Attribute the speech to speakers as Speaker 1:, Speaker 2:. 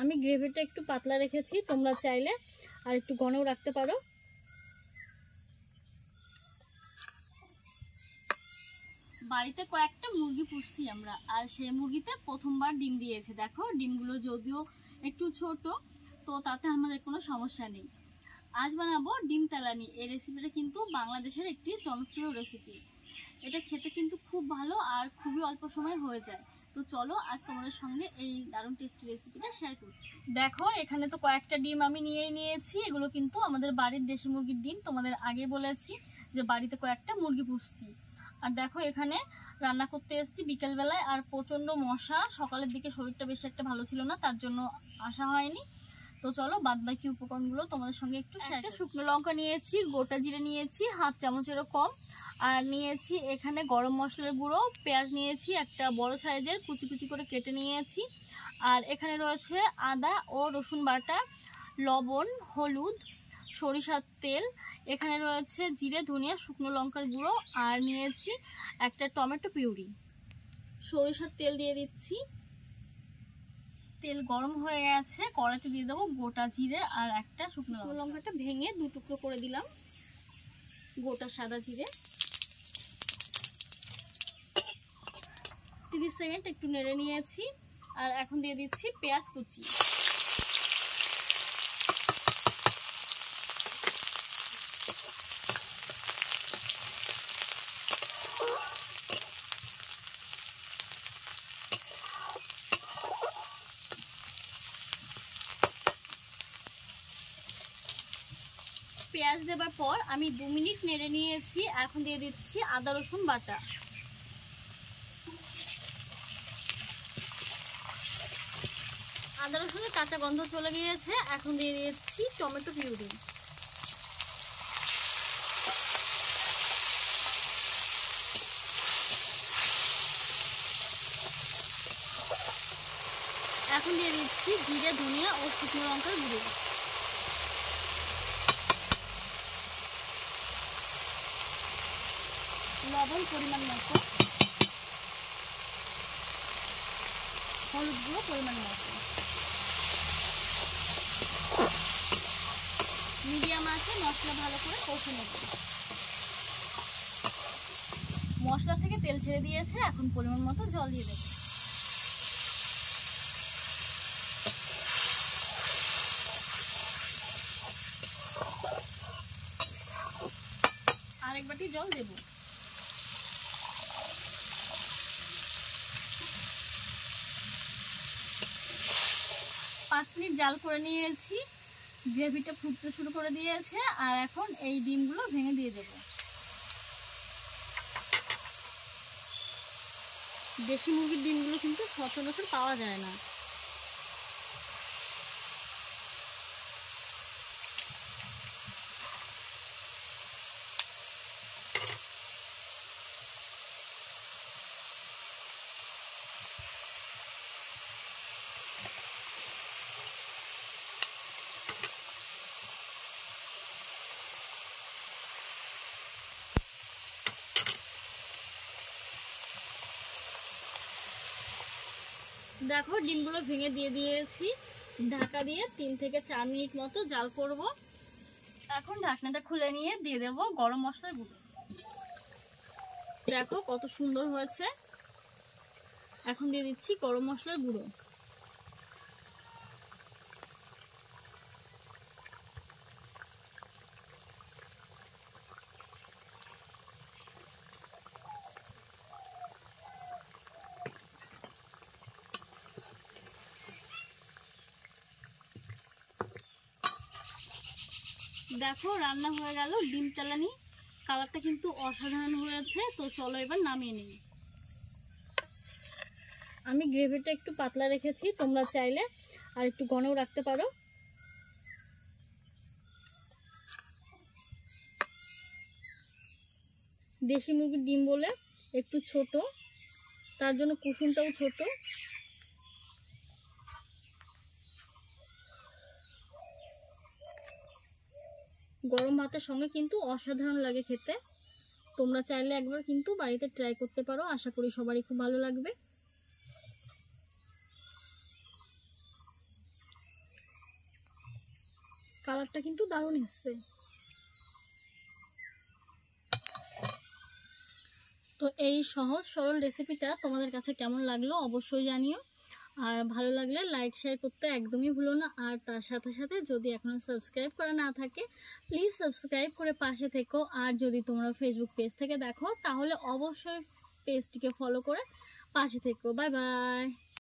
Speaker 1: আমি গ্রেভিটা একটু পাতলা রেখেছি, তোমরা চাইলে আর একটু ঘনও রাখতে পারো। বাড়িতে কয়েকটা মুরগি পুষছি আমরা, আর সেই মুরগিতে প্রথমবার ডিম দিয়েছে। দেখো ডিমগুলো যদিও একটু ছোট, তো তাতে আমাদের কোনো সমস্যা নেই। আজ বানাবো ডিম তেলানি। এই রেসিপিটা কিন্তু বাংলাদেশের একটি জনপ্রিয় রেসিপি। এটা খেতে কিন্তু খুব ভালো আর খুবই অল্প সময় হয়ে যায়। তো চলো আজ তোমাদের সঙ্গে এই দারুণ টেস্টি রেসিপিটা শেয়ার করছি। দেখো এখানে তো কয়েকটা ডিম আমি নিয়েছি। এগুলো কিন্তু আমাদের বাড়ির দেশি মুরগির ডিম। তোমাদের আগে বলেছি যে বাড়িতে কয়েকটা মুরগি পুষছি। আর দেখো এখানে রান্না করতে এসেছি বিকেলবেলায়, আর প্রচণ্ড মশা। সকালের দিকে শরীরটা বেশি একটা ভালো ছিল না, তার জন্য আসা হয়নি। তো চলো বাদবাকি উপকরণগুলো তোমাদের সঙ্গে একটু শেয়ার করি। শুকনো লঙ্কা নিয়েছি, গোটা জিরে নিয়েছি হাফ চামচেরও কম, আর নিয়েছি এখানে গরম মশলার গুঁড়ো। পেঁয়াজ নিয়েছি একটা বড় সাইজের, কুচি কুচি করে কেটে নিয়েছি। আর এখানে রয়েছে আদা ও রসুন বাটা, লবণ, হলুদ, সরিষার তেল। এখানে রয়েছে জিরে, ধনিয়া, শুকনো লঙ্কার গুঁড়ো, আর নিয়েছি একটা টমেটো পিউরি। সরিষার তেল দিয়ে দিচ্ছি। তেল গরম হয়ে গেছে, কড়াইতে দিয়ে দেবো গোটা জিরে আর একটা শুকনো লঙ্কাটা ভেঙে দু টুকরো করে দিলাম, গোটা সাদা জিরে। 30 সেকেন্ড একটু নেড়ে নিয়েছি। আর এখন দিয়ে দিচ্ছি পেঁয়াজ কুচি। পেঁয়াজ দেবার পর আমি 2 মিনিট নেড়ে নিয়েছি। এখন দিয়ে দিচ্ছি আদা রসুন বাটা। আদা রসুনের কাঁচা গন্ধ চলে গিয়েছে। এখন দিয়ে দিচ্ছি টমেটো পিউরি। এখন দিয়ে দিচ্ছি জিরে, ধনিয়া ও শুকনো লঙ্কার গুঁড়ো। লবণ পরিমাণ মতো, হলুদ গুঁড়ো পরিমাণ মতো। মিডিয়াম আছে মশলা ভালো করে কষে নেব। মশলা থেকে তেল ছেড়ে দিয়েছে, এখন পরিমাণ মতো জল দিয়ে দেব। আরেক বাটি জল দেব। পাঁচ মিনিট জাল করে নিয়েছি। গ্রেভিটা ফুটতে শুরু করে দিয়েছে, আর এখন এই ডিমগুলো ভেঙে দিয়ে দেব। দেশি মুরগির ডিমগুলো কিন্তু সচরাচর পাওয়া যায় না। দেখো ডিমগুলো ভেঙে দিয়ে দিয়েছি। ঢাকা দিয়ে 3 থেকে 4 মিনিট মতো জাল করব। এখন ঢাকনাটা খুলে নিয়ে দিয়ে দেব গরম মশলার গুঁড়ো। দেখো কত সুন্দর হয়েছে। এখন দিয়ে দিচ্ছি গরম মশলার গুঁড়ো। দেখো রান্না হয়ে গেল ডিম তেলানি। কালারটা কিন্তু অসাধারণ হয়েছে। তো চলো এবার নামিয়ে নিই। আমি গ্রেভিটা একটু পাতলা রেখেছি, তোমরা চাইলে আর একটু ঘনও রাখতে পারো। দেশি মুরগির ডিম বলে একটু ছোট, তার জন্য কুসুমটাও ছোট। গরম ভাতের সঙ্গে কিন্তু অসাধারণ লাগে খেতে। তোমরা চাইলে একবার কিন্তু বাড়িতে ট্রাই করতে পারো। আশা করি সবারই খুব ভালো লাগবে। কালারটা কিন্তু দারুণ এসছে। তো এই সহজ সরল রেসিপিটা তোমাদের কাছে কেমন লাগলো অবশ্যই জানিও। আর ভালো লাগলে লাইক শেয়ার করতে একদমই ভুলো না। আর তার সাথে সাথে যদি এখনও সাবস্ক্রাইব করা না থাকে প্লিজ সাবস্ক্রাইব করে পাশে থেকো। আর যদি তোমরা ফেসবুক পেজ থেকে দেখো তাহলে অবশ্যই পেজটিকে ফলো করে পাশে থেকো। Bye bye.